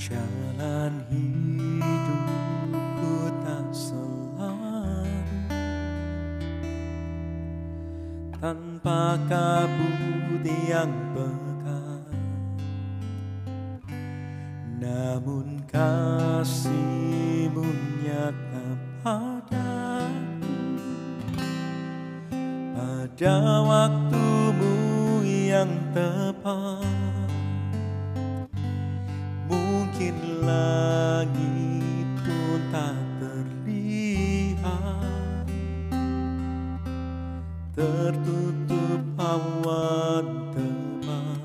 Jalan hidupku tak selalu tanpa kabut yang pekat, namun kasih-Mu nyata padaku pada waktu-Mu yang tepat. Mungkin langit pun tak terlihat, tertutup awan tebal,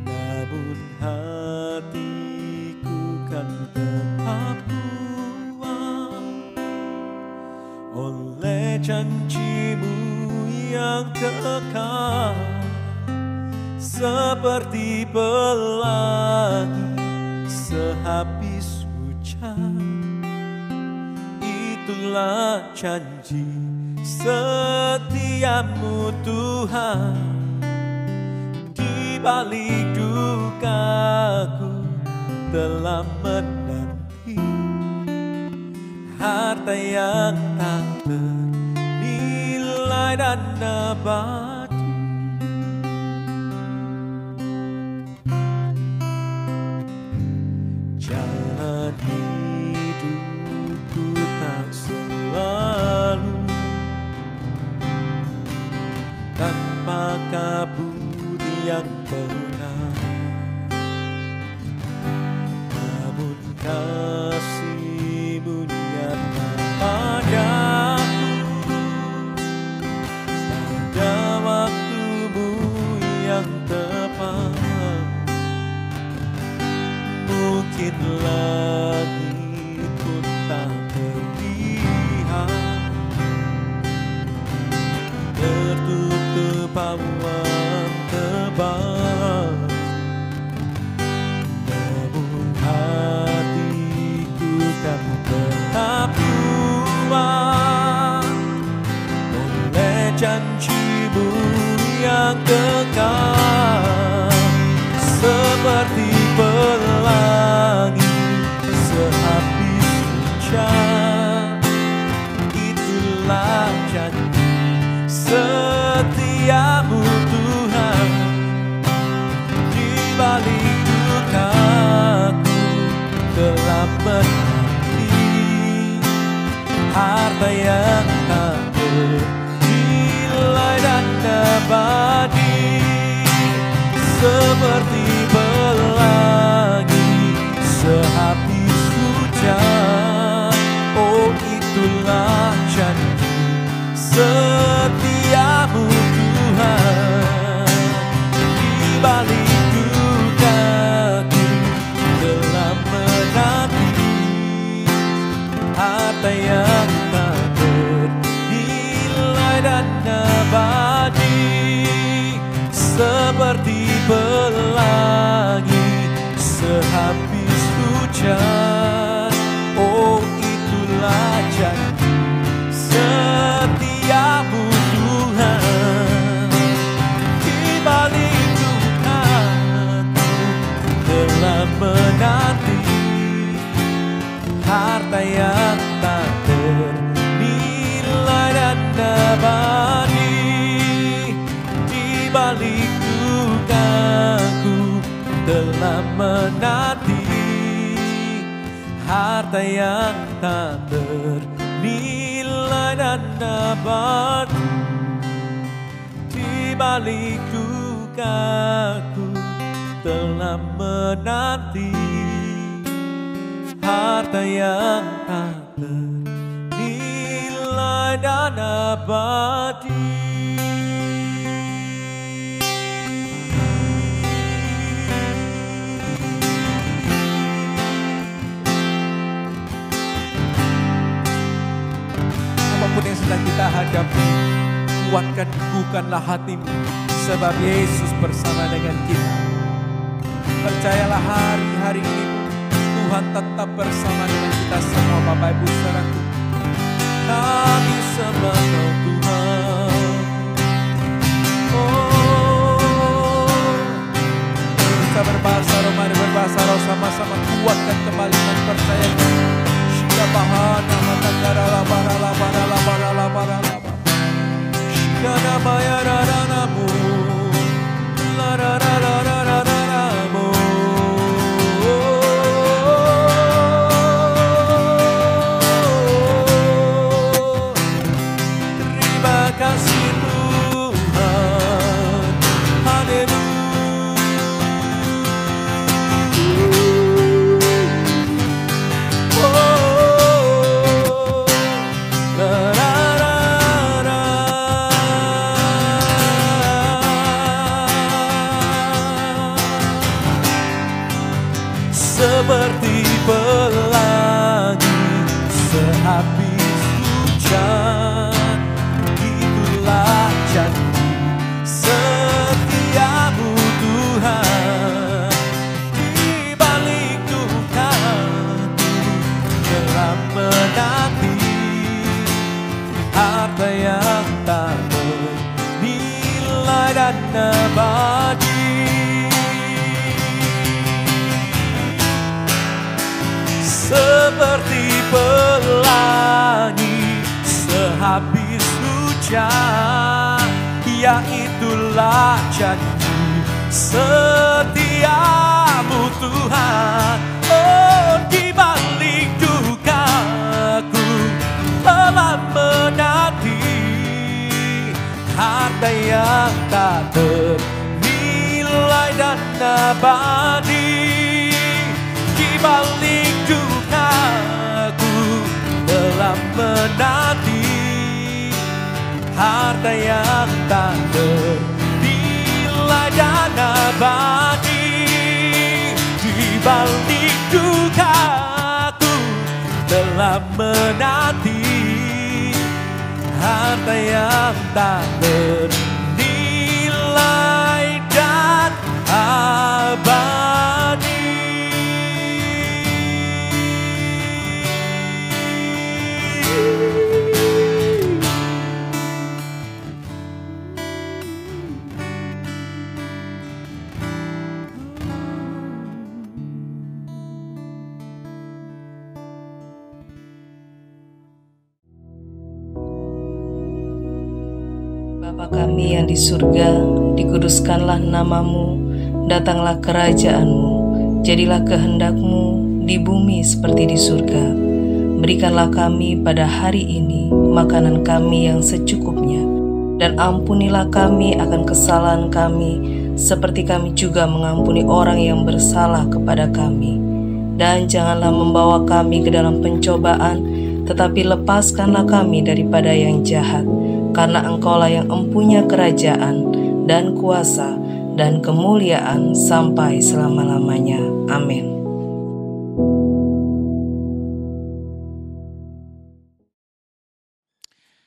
namun hatiku kan tetap kuat oleh janji-Mu yang kekal. Seperti pelangi sehabis hujan, itulah janji setia-Mu Tuhan. Di balik dukaku telah menanti harta yang tak ternilai dan abadi. Jalan hidupku tak selalu tanpa kabut yang pekat, namun kasih-Mu nyata padaku pada waktu-Mu yang tepat. Mungkin langit pun tak terlihat, tertutup awan tebal, namun hatiku kan tetap kuat oleh janji-Mu yang kekal. Seperti pelangi sehabis hujan, itulah janji setia-Mu Tuhan. Di balik dukaku telah menanti harta yang tak ternilai dan abadi. Seperti pelangi sehabis hujan, oh itulah janji setia-Mu Tuhan. Di balik dukaku telah menanti harta yang tak ternilai dan abadi. Seperti pelangi sehabis hujan, oh itulah janji setia-Mu Tuhan. Di balik dukaku telah menanti harta yang tak ternilai dan abadi. Di balik dukaku telah menanti harta yang tak ternilai dan abadi. Di balik dukaku telah menanti harta yang tak ternilai dan abadi. Apapun yang sedang kita hadapi, kuatkan, teguhkanlah hatimu, sebab Yesus bersama dengan kita. Percayalah hari-hari ini Tuhan tetap bersama dengan kita semua, Bapak Ibu Saudaraku. Kami sembah Kau Tuhan. Oh, kita berbahasa seperti pelangi sehabis hujan. Itulah janji setiamu Tuhan. Di balik dukaku telah menanti harta yang tak bernilai dan abadi. Seperti pelangi sehabis hujan, ya itulah janji setiamu Tuhan. Oh, di balik dukaku telah menanti harta yang tak ternilai dan abadi. Di balik dukaku telah menanti harta yang tak ternilai dan abadi. Di balik dukaku telah menanti harta yang tak ternilai dan abadi. Bapa kami yang di surga, dikuduskanlah namamu, datanglah kerajaanmu, jadilah kehendak-Mu di bumi seperti di surga. Berikanlah kami pada hari ini makanan kami yang secukupnya, dan ampunilah kami akan kesalahan kami, seperti kami juga mengampuni orang yang bersalah kepada kami. Dan janganlah membawa kami ke dalam pencobaan, tetapi lepaskanlah kami daripada yang jahat. Karena Engkaulah yang empunya kerajaan dan kuasa dan kemuliaan sampai selama-lamanya. Amin.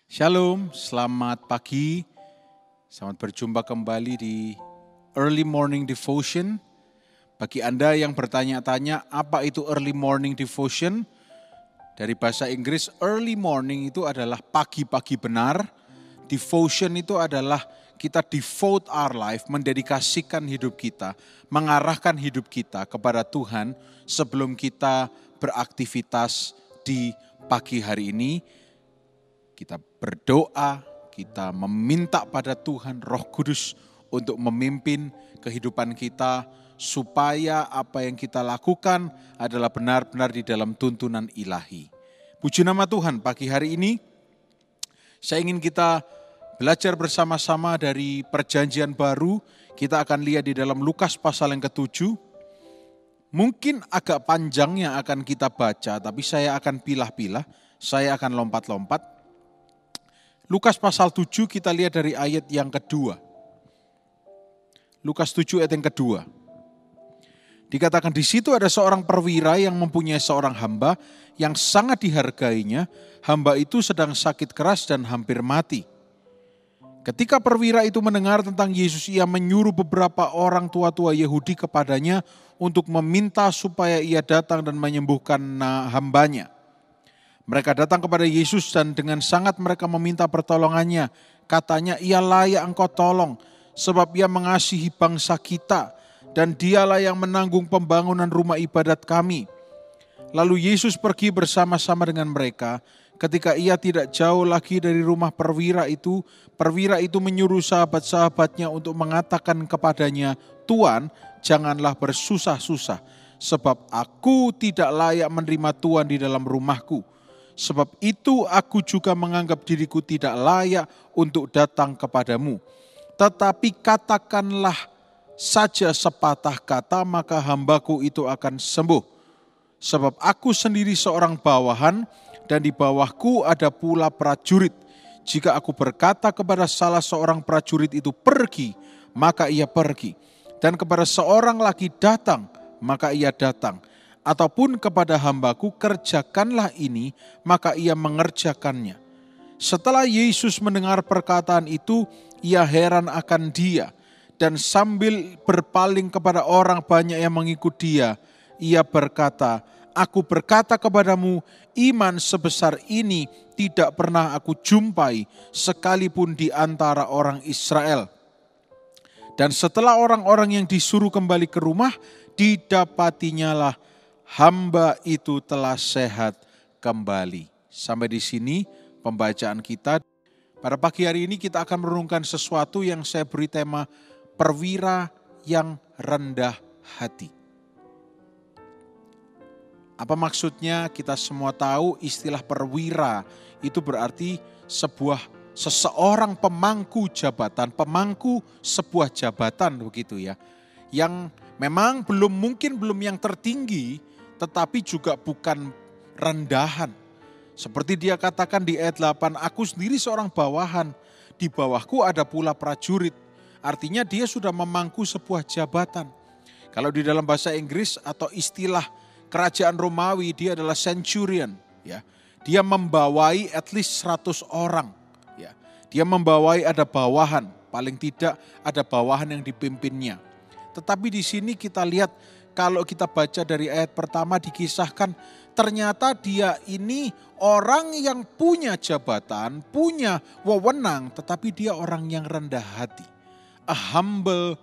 Shalom, selamat pagi. Selamat berjumpa kembali di Early Morning Devotion. Bagi Anda yang bertanya-tanya apa itu Early Morning Devotion? Dari bahasa Inggris, early morning itu adalah pagi-pagi benar. Devotion itu adalah kita devote our life, mendedikasikan hidup kita, mengarahkan hidup kita kepada Tuhan sebelum kita beraktivitas di pagi hari ini. Kita berdoa, kita meminta pada Tuhan Roh Kudus untuk memimpin kehidupan kita supaya apa yang kita lakukan adalah benar-benar di dalam tuntunan ilahi. Puji nama Tuhan, pagi hari ini saya ingin kita belajar bersama-sama dari Perjanjian Baru. Kita akan lihat di dalam Lukas pasal yang ke-7. Mungkin agak panjang yang akan kita baca, tapi saya akan pilah-pilah, saya akan lompat-lompat. Lukas pasal 7 kita lihat dari ayat yang kedua. Lukas 7 ayat yang kedua. Dikatakan di situ ada seorang perwira yang mempunyai seorang hamba yang sangat dihargainya. Hamba itu sedang sakit keras dan hampir mati. Ketika perwira itu mendengar tentang Yesus, ia menyuruh beberapa orang tua-tua Yahudi kepadanya untuk meminta supaya ia datang dan menyembuhkan hambanya. Mereka datang kepada Yesus dan dengan sangat mereka meminta pertolongannya. Katanya, ia layak engkau tolong sebab ia mengasihi bangsa kita dan dialah yang menanggung pembangunan rumah ibadat kami. Lalu Yesus pergi bersama-sama dengan mereka. Ketika ia tidak jauh lagi dari rumah perwira itu menyuruh sahabat-sahabatnya untuk mengatakan kepadanya, Tuan, janganlah bersusah-susah, sebab aku tidak layak menerima Tuan di dalam rumahku. Sebab itu aku juga menganggap diriku tidak layak untuk datang kepadamu. Tetapi katakanlah saja sepatah kata, maka hambaku itu akan sembuh. Sebab aku sendiri seorang bawahan, dan di bawahku ada pula prajurit. Jika aku berkata kepada salah seorang prajurit itu pergi, maka ia pergi. Dan kepada seorang lagi datang, maka ia datang. ataupun kepada hambaku, kerjakanlah ini, maka ia mengerjakannya. Setelah Yesus mendengar perkataan itu, ia heran akan dia, dan sambil berpaling kepada orang banyak yang mengikut dia, ia berkata, aku berkata kepadamu, iman sebesar ini tidak pernah aku jumpai sekalipun di antara orang Israel. Dan setelah orang-orang yang disuruh kembali ke rumah, didapatinya lah hamba itu telah sehat kembali. Sampai di sini pembacaan kita. Pada pagi hari ini kita akan merenungkan sesuatu yang saya beri tema perwira yang rendah hati. Apa maksudnya? Kita semua tahu istilah perwira itu berarti seseorang pemangku jabatan, pemangku sebuah jabatan begitu ya. Yang memang belum yang tertinggi, tetapi juga bukan rendahan. Seperti dia katakan di ayat 8, aku sendiri seorang bawahan, di bawahku ada pula prajurit. Artinya dia sudah memangku sebuah jabatan. Kalau di dalam bahasa Inggris atau istilah kerajaan Romawi, dia adalah centurion. Ya. Dia membawai at least 100 orang. Ya. Dia membawai ada bawahan, paling tidak ada bawahan yang dipimpinnya. Tetapi di sini kita lihat kalau kita baca dari ayat pertama dikisahkan ternyata dia ini orang yang punya jabatan, punya wewenang, tetapi dia orang yang rendah hati. A humble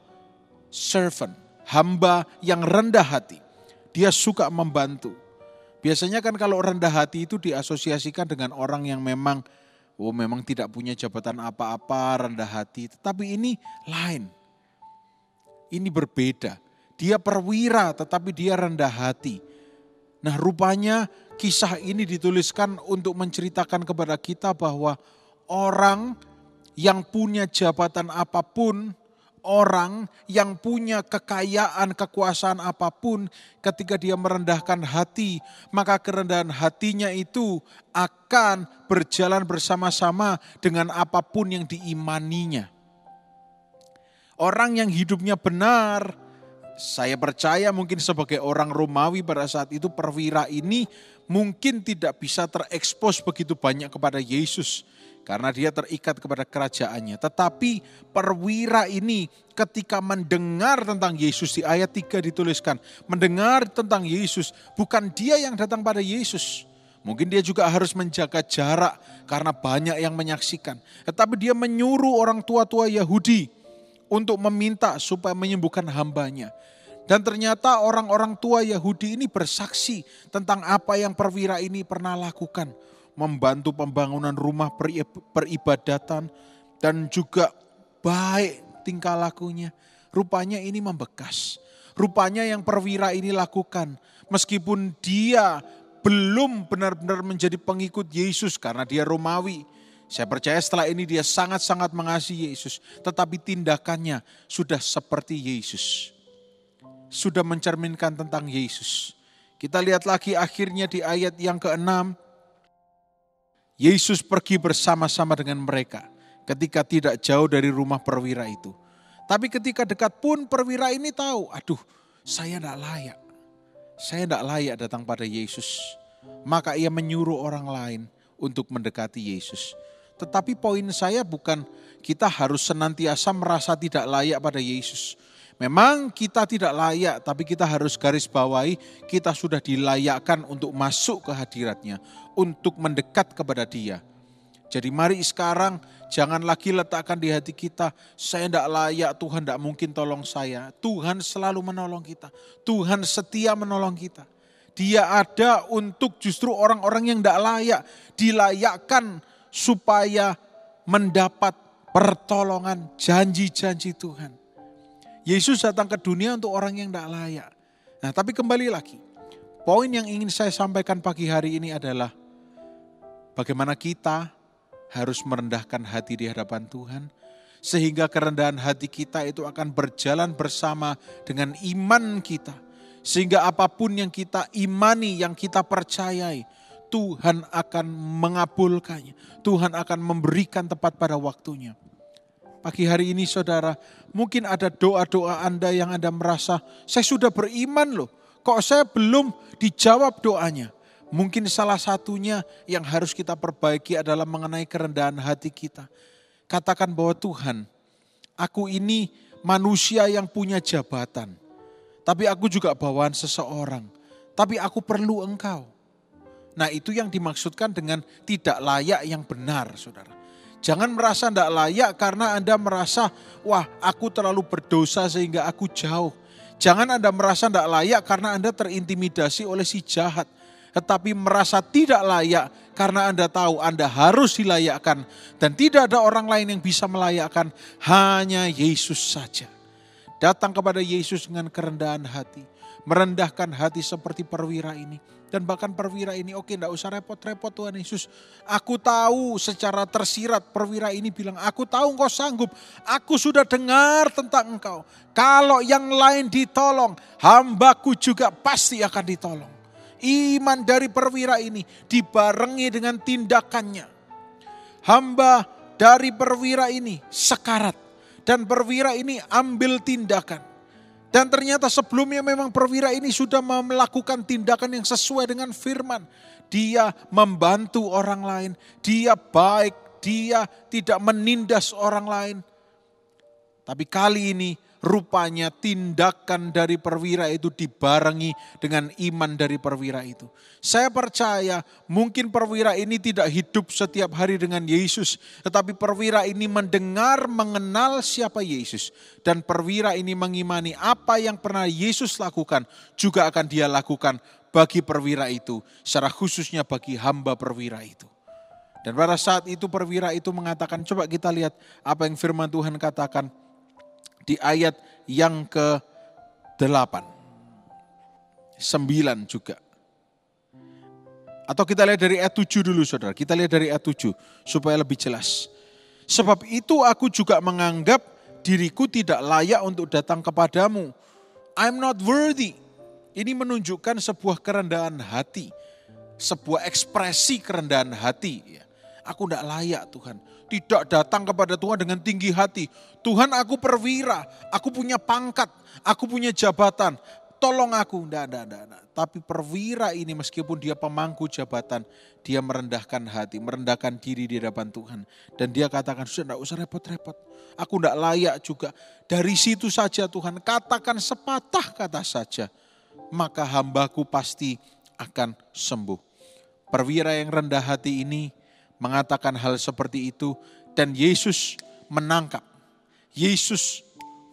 servant, hamba yang rendah hati. Dia suka membantu. Biasanya kan kalau rendah hati itu diasosiasikan dengan orang yang memang tidak punya jabatan apa-apa, rendah hati. Tetapi ini lain. Ini berbeda. Dia perwira tetapi dia rendah hati. Nah rupanya kisah ini dituliskan untuk menceritakan kepada kita bahwa orang yang punya jabatan apapun, orang yang punya kekayaan, kekuasaan apapun, ketika dia merendahkan hati, maka kerendahan hatinya itu akan berjalan bersama-sama dengan apapun yang diimaninya. Orang yang hidupnya benar, saya percaya mungkin sebagai orang Romawi pada saat itu perwira ini mungkin tidak bisa terekspos begitu banyak kepada Yesus. Karena dia terikat kepada kerajaannya. Tetapi perwira ini ketika mendengar tentang Yesus, di ayat 3 dituliskan, mendengar tentang Yesus, bukan dia yang datang pada Yesus. Mungkin dia juga harus menjaga jarak karena banyak yang menyaksikan. Tetapi dia menyuruh orang tua-tua Yahudi untuk meminta supaya menyembuhkan hambanya. Dan ternyata orang-orang tua Yahudi ini bersaksi tentang apa yang perwira ini pernah lakukan. Membantu pembangunan rumah peribadatan dan juga baik tingkah lakunya. Rupanya ini membekas. Rupanya yang perwira ini lakukan meskipun dia belum benar-benar menjadi pengikut Yesus karena dia Romawi. Saya percaya setelah ini dia sangat-sangat mengasihi Yesus. Tetapi tindakannya sudah seperti Yesus. Sudah mencerminkan tentang Yesus. Kita lihat lagi akhirnya di ayat yang ke-6. Yesus pergi bersama-sama dengan mereka ketika tidak jauh dari rumah perwira itu. Tapi ketika dekat pun perwira ini tahu, aduh saya tidak layak. Saya tidak layak datang pada Yesus. Maka ia menyuruh orang lain untuk mendekati Yesus. Tetapi poin saya bukan kita harus senantiasa merasa tidak layak pada Yesus. Memang kita tidak layak, tapi kita harus garis bawahi, kita sudah dilayakkan untuk masuk ke hadiratnya, untuk mendekat kepada Dia. Jadi mari sekarang jangan lagi letakkan di hati kita, saya tidak layak, Tuhan tidak mungkin tolong saya. Tuhan selalu menolong kita, Tuhan setia menolong kita. Dia ada untuk justru orang-orang yang tidak layak, dilayakkan supaya mendapat pertolongan janji-janji Tuhan. Yesus datang ke dunia untuk orang yang tidak layak. Nah tapi kembali lagi, poin yang ingin saya sampaikan pagi hari ini adalah bagaimana kita harus merendahkan hati di hadapan Tuhan. Sehingga kerendahan hati kita itu akan berjalan bersama dengan iman kita. Sehingga apapun yang kita imani, yang kita percayai, Tuhan akan mengabulkannya. Tuhan akan memberikan tepat pada waktunya. Pagi hari ini saudara, mungkin ada doa-doa Anda yang Anda merasa, saya sudah beriman loh. Kok saya belum dijawab doanya? Mungkin salah satunya yang harus kita perbaiki adalah mengenai kerendahan hati kita. Katakan bahwa Tuhan, aku ini manusia yang punya jabatan. Tapi aku juga bawaan seseorang. Tapi aku perlu Engkau. Nah, itu yang dimaksudkan dengan tidak layak yang benar, saudara. Jangan merasa tidak layak karena Anda merasa, wah aku terlalu berdosa sehingga aku jauh. Jangan Anda merasa tidak layak karena Anda terintimidasi oleh si jahat. Tetapi merasa tidak layak karena Anda tahu Anda harus dilayakkan. Dan tidak ada orang lain yang bisa melayakkan, hanya Yesus saja. Datang kepada Yesus dengan kerendahan hati. Merendahkan hati seperti perwira ini. Dan bahkan perwira ini, oke enggak usah repot-repot Tuhan Yesus. Aku tahu secara tersirat perwira ini bilang, aku tahu Engkau sanggup. Aku sudah dengar tentang Engkau. Kalau yang lain ditolong, hambaku juga pasti akan ditolong. Iman dari perwira ini dibarengi dengan tindakannya. Hamba dari perwira ini sekarat. Dan perwira ini ambil tindakan. Dan ternyata sebelumnya memang perwira ini sudah melakukan tindakan yang sesuai dengan firman. Dia membantu orang lain, dia baik, dia tidak menindas orang lain. Tapi kali ini rupanya tindakan dari perwira itu dibarengi dengan iman dari perwira itu. Saya percaya mungkin perwira ini tidak hidup setiap hari dengan Yesus. Tetapi perwira ini mendengar, mengenal siapa Yesus. Dan perwira ini mengimani apa yang pernah Yesus lakukan juga akan dia lakukan bagi perwira itu. Secara khususnya bagi hamba perwira itu. Dan pada saat itu perwira itu mengatakan, coba kita lihat apa yang firman Tuhan katakan. Di ayat yang ke-8, 9 juga. Atau kita lihat dari ayat 7 dulu saudara. Kita lihat dari ayat 7 supaya lebih jelas. Sebab itu aku juga menganggap diriku tidak layak untuk datang kepadamu. I'm not worthy. Ini menunjukkan sebuah kerendahan hati. Sebuah ekspresi kerendahan hati. Aku tidak layak Tuhan. Tidak datang kepada Tuhan dengan tinggi hati. Tuhan aku perwira, aku punya pangkat, aku punya jabatan. Tolong aku. Tidak. Tapi perwira ini meskipun dia pemangku jabatan, dia merendahkan hati, merendahkan diri di hadapan Tuhan. Dan dia katakan, sudah tidak usah repot-repot. Aku tidak layak juga. Dari situ saja Tuhan, katakan sepatah kata saja. Maka hambaku pasti akan sembuh. Perwira yang rendah hati ini mengatakan hal seperti itu dan Yesus menangkap. Yesus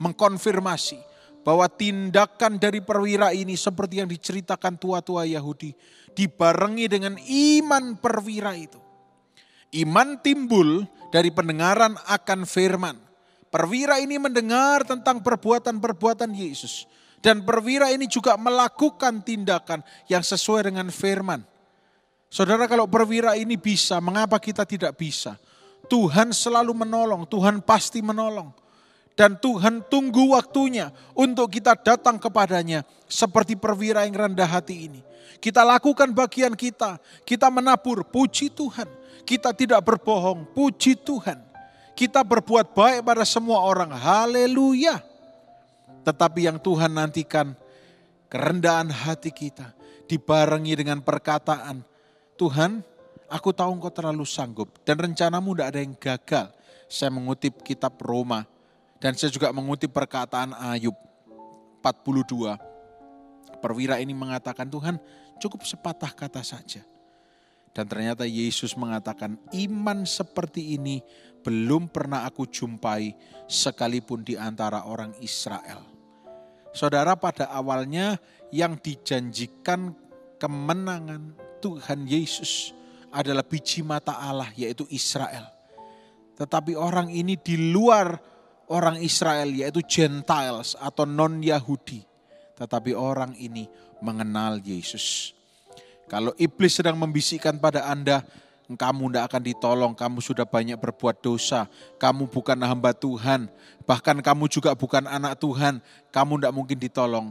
mengkonfirmasi bahwa tindakan dari perwira ini seperti yang diceritakan tua-tua Yahudi dibarengi dengan iman perwira itu. Iman timbul dari pendengaran akan firman. Perwira ini mendengar tentang perbuatan-perbuatan Yesus dan perwira ini juga melakukan tindakan yang sesuai dengan firman. Saudara, kalau perwira ini bisa, mengapa kita tidak bisa? Tuhan selalu menolong, Tuhan pasti menolong. Dan Tuhan tunggu waktunya untuk kita datang kepadanya seperti perwira yang rendah hati ini. Kita lakukan bagian kita menabur, puji Tuhan. Kita tidak berbohong, puji Tuhan. Kita berbuat baik pada semua orang, haleluya. Tetapi yang Tuhan nantikan, kerendahan hati kita dibarengi dengan perkataan, Tuhan, aku tahu Engkau terlalu sanggup dan rencanamu tidak ada yang gagal. Saya mengutip kitab Roma dan saya juga mengutip perkataan Ayub 42. Perwira ini mengatakan, Tuhan cukup sepatah kata saja. Dan ternyata Yesus mengatakan, iman seperti ini belum pernah aku jumpai sekalipun di antara orang Israel. Saudara, pada awalnya yang dijanjikan kemenangan Tuhan Yesus adalah biji mata Allah, yaitu Israel. Tetapi orang ini di luar orang Israel, yaitu Gentiles atau non-Yahudi. Tetapi orang ini mengenal Yesus. Kalau iblis sedang membisikkan pada Anda, kamu tidak akan ditolong, kamu sudah banyak berbuat dosa, kamu bukan hamba Tuhan, bahkan kamu juga bukan anak Tuhan, kamu tidak mungkin ditolong.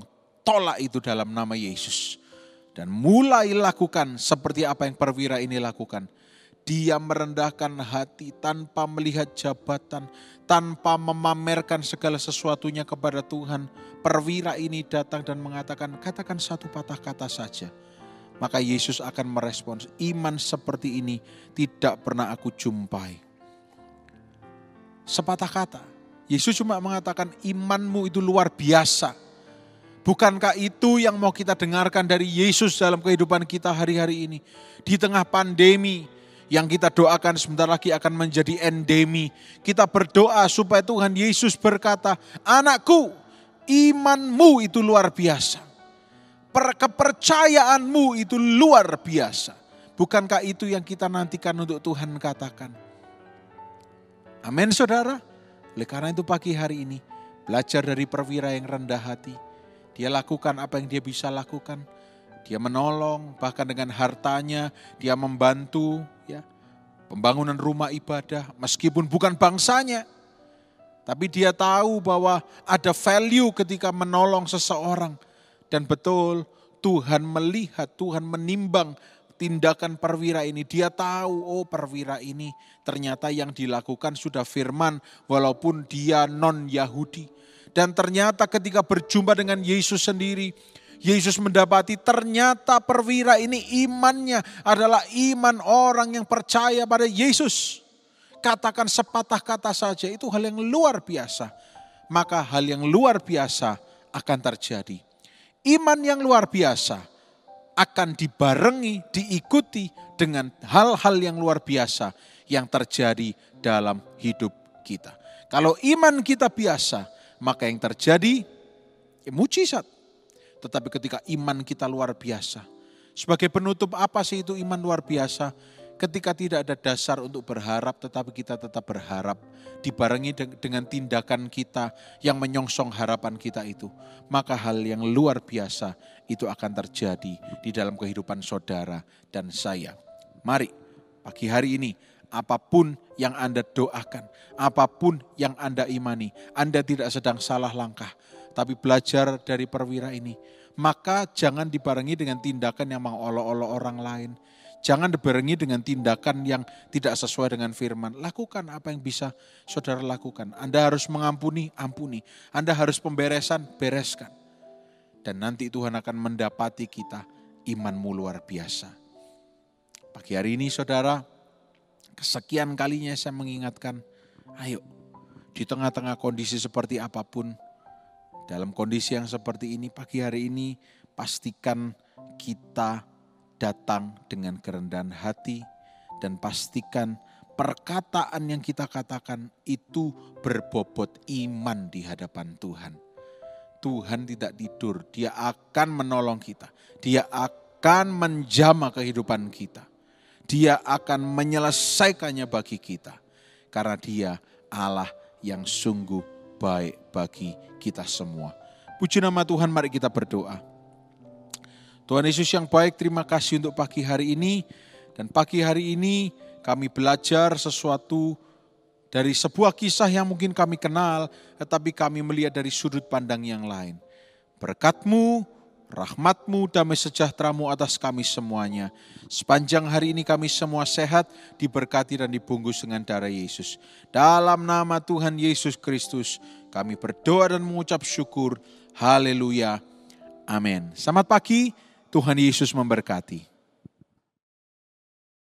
Tolak itu dalam nama Yesus. Dan mulai lakukan seperti apa yang perwira ini lakukan. dia merendahkan hati tanpa melihat jabatan, tanpa memamerkan segala sesuatunya kepada Tuhan. Perwira ini datang dan mengatakan, katakan satu patah kata saja. Maka Yesus akan merespons, iman seperti ini tidak pernah aku jumpai. Sepatah kata. Yesus cuma mengatakan imanmu itu luar biasa. Bukankah itu yang mau kita dengarkan dari Yesus dalam kehidupan kita hari-hari ini? Di tengah pandemi yang kita doakan sebentar lagi akan menjadi endemi. Kita berdoa supaya Tuhan Yesus berkata, anakku, imanmu itu luar biasa. Kepercayaanmu itu luar biasa. Bukankah itu yang kita nantikan untuk Tuhan katakan? Amin saudara. Oleh karena itu pagi hari ini, belajar dari perwira yang rendah hati. Dia lakukan apa yang dia bisa lakukan. Dia menolong, bahkan dengan hartanya, dia membantu ya pembangunan rumah ibadah. Meskipun bukan bangsanya, tapi dia tahu bahwa ada value ketika menolong seseorang. Dan betul, Tuhan melihat, Tuhan menimbang tindakan perwira ini. Dia tahu, oh perwira ini ternyata yang dilakukan sudah firman walaupun dia non-Yahudi. Dan ternyata ketika berjumpa dengan Yesus sendiri, Yesus mendapati ternyata perwira ini imannya adalah iman orang yang percaya pada Yesus. Katakan sepatah kata saja, itu hal yang luar biasa. Maka hal yang luar biasa akan terjadi. Iman yang luar biasa akan dibarengi, diikuti dengan hal-hal yang luar biasa yang terjadi dalam hidup kita. Kalau iman kita biasa, maka yang terjadi mujizat. Tetapi ketika iman kita luar biasa, sebagai penutup apa sih itu iman luar biasa? Ketika tidak ada dasar untuk berharap, tetapi kita tetap berharap, dibarengi dengan tindakan kita yang menyongsong harapan kita itu, maka hal yang luar biasa itu akan terjadi di dalam kehidupan saudara dan saya. Mari pagi hari ini, apapun yang Anda doakan, apapun yang Anda imani, Anda tidak sedang salah langkah, tapi belajar dari perwira ini. Maka jangan dibarengi dengan tindakan yang mengolok-olok orang lain. Jangan dibarengi dengan tindakan yang tidak sesuai dengan firman. Lakukan apa yang bisa saudara lakukan. Anda harus mengampuni, ampuni. Anda harus pemberesan, bereskan. Dan nanti Tuhan akan mendapati kita imanmu luar biasa. Pagi hari ini saudara, kesekian kalinya saya mengingatkan, ayo di tengah-tengah kondisi seperti apapun, dalam kondisi yang seperti ini, pagi hari ini pastikan kita datang dengan kerendahan hati dan pastikan perkataan yang kita katakan itu berbobot iman di hadapan Tuhan. Tuhan tidak tidur, Dia akan menolong kita. Dia akan menjamah kehidupan kita. Dia akan menyelesaikannya bagi kita. Karena Dia Allah yang sungguh baik bagi kita semua. Puji nama Tuhan, mari kita berdoa. Tuhan Yesus yang baik, terima kasih untuk pagi hari ini. Dan pagi hari ini kami belajar sesuatu dari sebuah kisah yang mungkin kami kenal, tetapi kami melihat dari sudut pandang yang lain. Berkat-Mu, rahmat-Mu, damai sejahtera-Mu atas kami semuanya. Sepanjang hari ini kami semua sehat, diberkati dan dibungkus dengan darah Yesus. Dalam nama Tuhan Yesus Kristus, kami berdoa dan mengucap syukur. Haleluya. Amin. Selamat pagi. Tuhan Yesus memberkati.